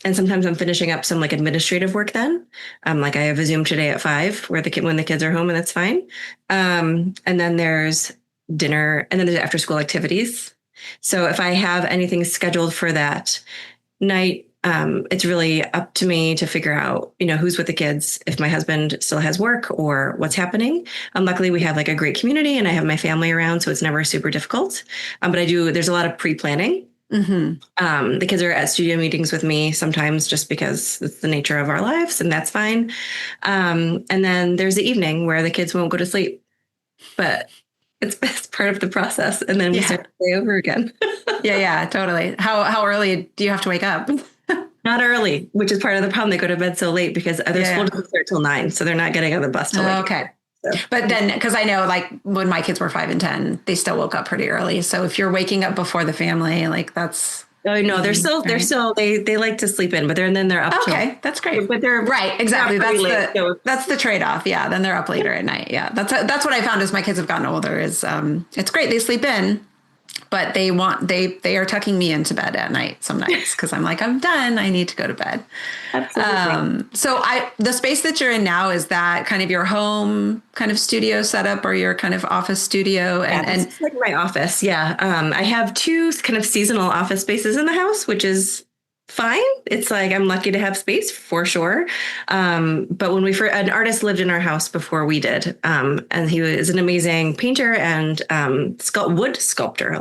A: And sometimes I'm finishing up some like administrative work then. Like I have a Zoom today at 5 when the kids are home, and that's fine. And then there's dinner, and then there's after school activities. So if I have anything scheduled for that night, it's really up to me to figure out, who's with the kids, if my husband still has work or what's happening. Luckily, we have like a great community and I have my family around, so it's never super difficult. But there's a lot of pre-planning. The kids are at studio meetings with me sometimes just because it's the nature of our lives, and that's fine. And then there's the evening where the kids won't go to sleep, but it's part of the process. And then we start the day over again.
B: Yeah, totally. How early do you have to wake up?
A: Not early, which is part of the problem. They go to bed so late because other school doesn't start till 9. So they're not getting on the bus till late.
B: Okay. So. But then, because I know like when my kids were 5 and 10, they still woke up pretty early. So if you're waking up before the family, like that's.
A: Oh no, they're still they like to sleep in, but then they're up.
B: Okay, that's great.
A: But they're
B: right, exactly. That's the trade-off. Yeah, then they're up later at night. Yeah, that's what I found as my kids have gotten older. Is it's great they sleep in, but they are tucking me into bed at night some nights because I'm like, I'm done. I need to go to bed.
A: Absolutely.
B: So the space that you're in now, is that kind of your home kind of studio setup or your kind of office studio? And
A: it's like my office. Yeah. I have 2 kind of seasonal office spaces in the house, which is fine. It's like, I'm lucky to have space for sure. But when an artist lived in our house before we did, and he was an amazing painter and wood sculptor.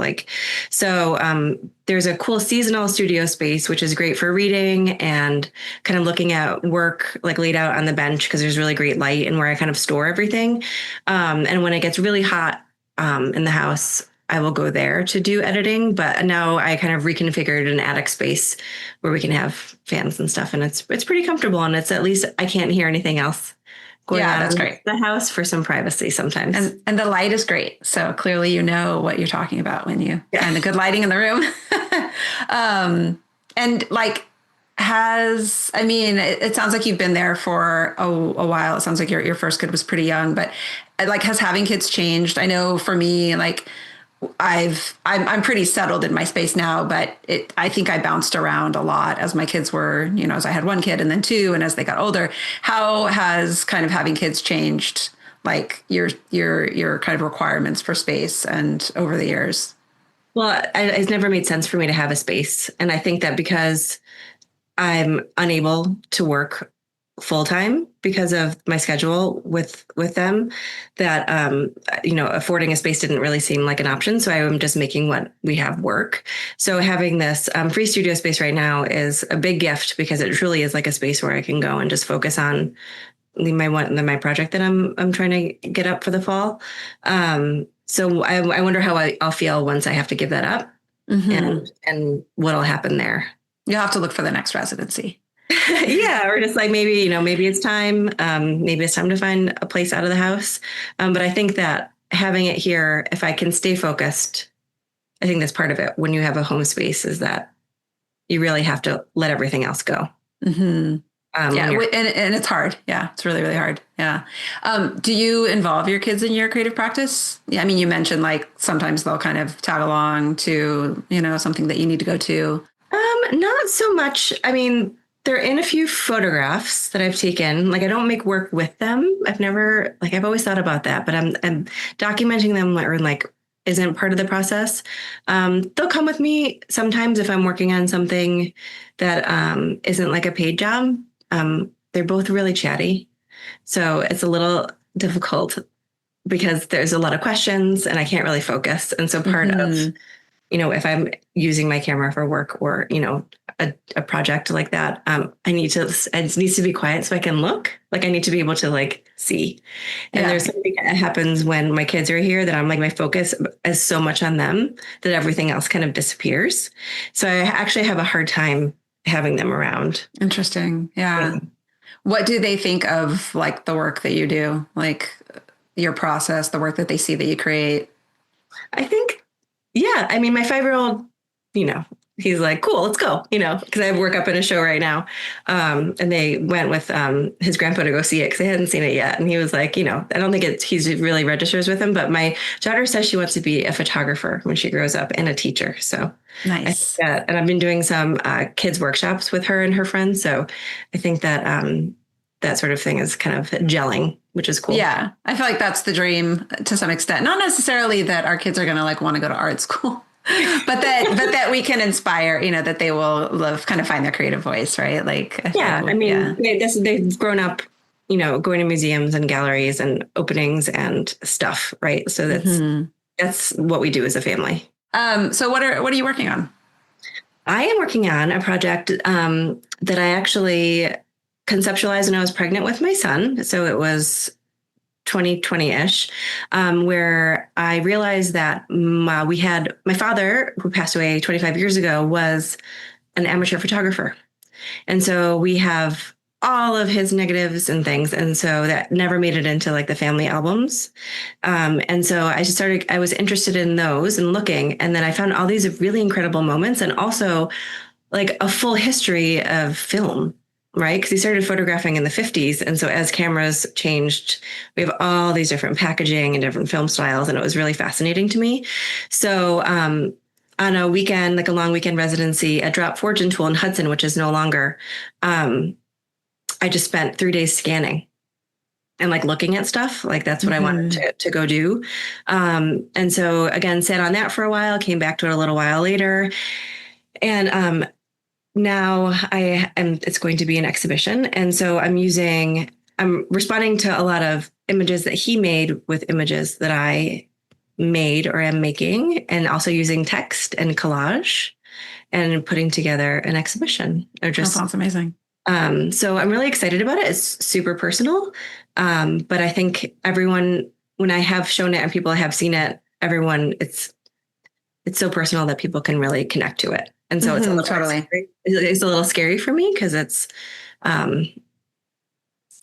A: There's a cool seasonal studio space, which is great for reading and kind of looking at work like laid out on the bench because there's really great light and where I kind of store everything. And when it gets really hot in the house, I will go there to do editing, but now I kind of reconfigured an attic space where we can have fans and stuff, and it's pretty comfortable, and it's at least I can't hear anything else going on
B: that's
A: in
B: great.
A: The house for some privacy sometimes.
B: And the light is great, so clearly you know what you're talking about when you find the good lighting in the room. And like it sounds like you've been there for a while. It sounds like your first kid was pretty young, but like has having kids changed? I know for me, like I'm pretty settled in my space now, but I think I bounced around a lot as my kids were, as I had 1 kid and then 2, and as they got older. How has kind of having kids changed, like your kind of requirements for space and over the years?
A: Well, it's never made sense for me to have a space, and I think that because I'm unable to work full time because of my schedule with them, that affording a space didn't really seem like an option. So I'm just making what we have work. So having this free studio space right now is a big gift because it truly is like a space where I can go and just focus on my project that I'm trying to get up for the fall. So I wonder how I'll feel once I have to give that up, and what'll happen there.
B: You'll have to look for the next residency.
A: Yeah, or just like maybe, maybe it's time. Maybe it's time to find a place out of the house. But I think that having it here, if I can stay focused, I think that's part of it. When you have a home space, is that you really have to let everything else go.
B: Mm-hmm. Yeah,
A: When
B: and it's hard. Yeah, it's really, really hard. Yeah. Do you involve your kids in your creative practice? Yeah, I mean, you mentioned like sometimes they'll kind of tag along to, something that you need to go to.
A: Not so much. I mean, they're in a few photographs that I've taken. Like I don't make work with them. I've always thought about that, but I'm documenting them or like isn't part of the process. They'll come with me sometimes if I'm working on something that isn't like a paid job. They're both really chatty. So it's a little difficult because there's a lot of questions and I can't really focus. And so part of if I'm using my camera for work or, a project like that, it needs to be quiet so I can look. Like I need to be able to like see. And there's something that happens when my kids are here that I'm like, my focus is so much on them that everything else kind of disappears. So I actually have a hard time having them around.
B: Interesting. Yeah. What do they think of like the work that you do? Like your process, the work that they see that you create?
A: I think, yeah. I mean, my 5-year-old, he's like, cool, let's go, because I work up in a show right now. And they went with his grandpa to go see it because they hadn't seen it yet. And he was like, I don't think he's really registers with him, but my daughter says she wants to be a photographer when she grows up and a teacher. So
B: nice.
A: And I've been doing some kids workshops with her and her friends. So I think that that sort of thing is kind of gelling, which is cool.
B: Yeah. I feel like that's the dream to some extent. Not necessarily that our kids are going to like want to go to art school, but that we can inspire, that they will kind of find their creative voice, right? Like,
A: they've grown up, going to museums and galleries and openings and stuff, right? So that's what we do as a family.
B: So what are you working on?
A: I am working on a project that I actually conceptualized when I was pregnant with my son. So it was 2020-ish, where I realized that my father, who passed away 25 years ago, was an amateur photographer. And so we have all of his negatives and things. And so that never made it into like the family albums. And so I was interested in those and looking, and then I found all these really incredible moments and also like a full history of film. Right. Because he started photographing in the 50s. And so as cameras changed, we have all these different packaging and different film styles. And it was really fascinating to me. So on a weekend, like a long weekend residency at Drop Fortune Tool in Hudson, which is no longer, I just spent 3 days scanning and like looking at stuff. Like that's what I wanted to go do. And so again, sat on that for a while, came back to it a little while later. And now it's going to be an exhibition. And so I'm responding to a lot of images that he made with images that I made or am making, and also using text and collage and putting together an exhibition.
B: That sounds amazing.
A: So I'm really excited about it. It's super personal. But I think everyone, when I have shown it and people have seen it, it's so personal that people can really connect to it. And so it's a little scary for me because it's, and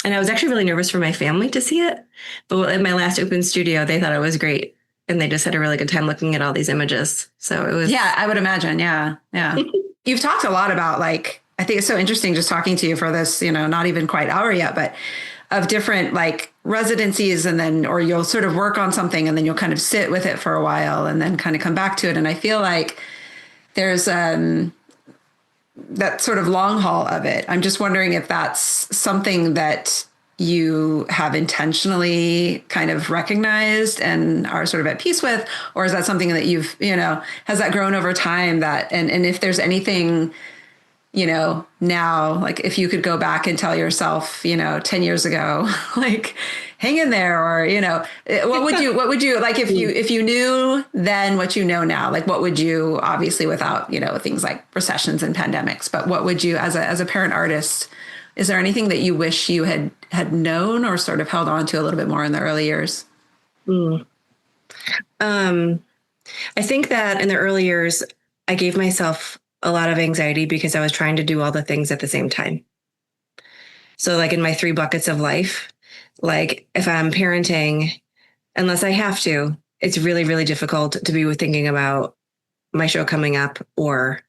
A: I was actually really nervous for my family to see it. But in my last open studio, they thought it was great. And they just had a really good time looking at all these images. So it was.
B: Yeah, I would imagine. Yeah. Yeah. You've talked a lot about like, I think it's so interesting just talking to you for this, not even quite hour yet, but of different like residencies or you'll sort of work on something and then you'll kind of sit with it for a while and then kind of come back to it. And I feel like there's that sort of long haul of it. I'm just wondering if that's something that you have intentionally kind of recognized and are sort of at peace with, or is that something that you've, has that grown over time and if there's anything, now, like if you could go back and tell yourself, 10 years ago, like hang in there, or, what would you like if you knew then what you know now, like what would you, obviously without, things like recessions and pandemics, but what would you as a parent artist, is there anything that you wish you had known or sort of held on to a little bit more in the early years?
A: I think that in the early years, I gave myself a lot of anxiety because I was trying to do all the things at the same time. So like in my 3 buckets of life, like if I'm parenting, unless I have to, it's really, really difficult to be thinking about my show coming up or,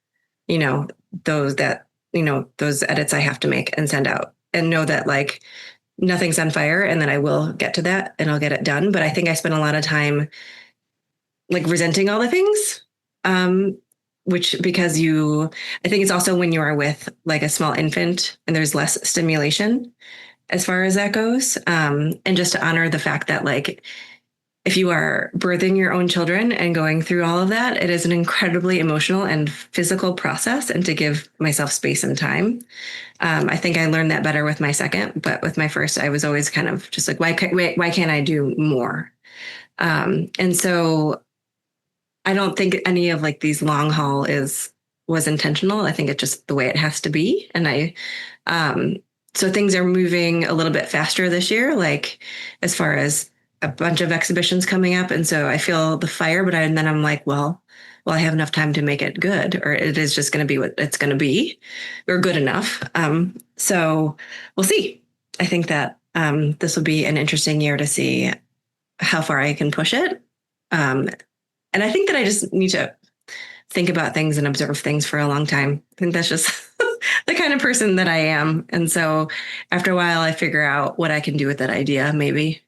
A: those those edits I have to make and send out, and know that like nothing's on fire and that I will get to that and I'll get it done. But I think I spend a lot of time like resenting all the things. Which because I think it's also when you are with like a small infant and there's less stimulation as far as that goes. And just to honor the fact that like, if you are birthing your own children and going through all of that, it is an incredibly emotional and physical process, and to give myself space and time. I think I learned that better with my second, but with my first, I was always kind of just like, why can't I do more? And so I don't think any of like these long haul was intentional. I think it's just the way it has to be. And so things are moving a little bit faster this year, like as far as a bunch of exhibitions coming up. And so I feel the fire, but then I'm like, well, I have enough time to make it good, or it is just going to be what it's going to be, or good enough. So we'll see. I think that this will be an interesting year to see how far I can push it. And I think that I just need to think about things and observe things for a long time. I think that's just the kind of person that I am. And so after a while, I figure out what I can do with that idea, maybe.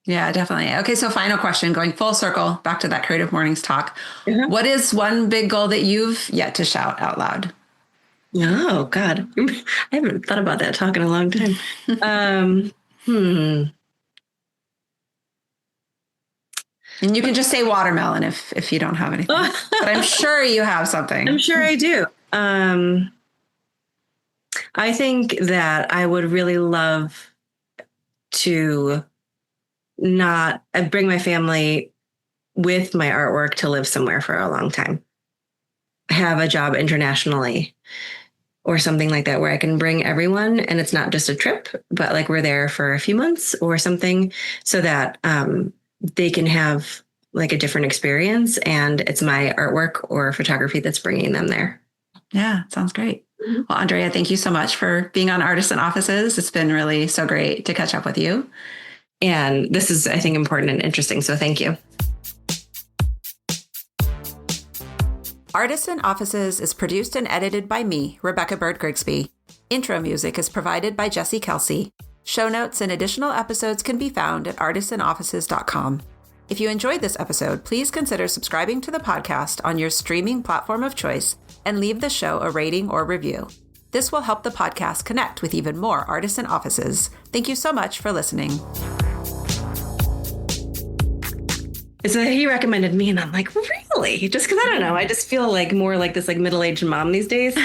B: Yeah, definitely. Okay, so final question, going full circle back to that Creative Mornings talk. Mm-hmm. What is one big goal that you've yet to shout out loud?
A: Oh, God. I haven't thought about that talk in a long time.
B: And you can just say watermelon if you don't have anything. But I'm sure you have something.
A: I'm sure I do. I think that I would really love to not bring my family with my artwork to live somewhere for a long time. Have a job internationally or something like that, where I can bring everyone, and it's not just a trip, but like we're there for a few months or something, so that they can have like a different experience, and it's my artwork or photography that's bringing them there.
B: Yeah, sounds great. Mm-hmm. Well, Andrea, thank you so much for being on Artists in Offices. It's been really so great to catch up with you.
A: And this is, I think, important and interesting. So thank you.
B: Artists in Offices is produced and edited by me, Rebecca Bird Grigsby. Intro music is provided by Jesse Kelsey. Show notes and additional episodes can be found at artistinoffices.com. If you enjoyed this episode, please consider subscribing to the podcast on your streaming platform of choice and leave the show a rating or review. This will help the podcast connect with even more artists in offices. Thank you so much for listening.
A: So he recommended me, and I'm like, really? Just because I don't know. I just feel like more like this like middle-aged mom these days.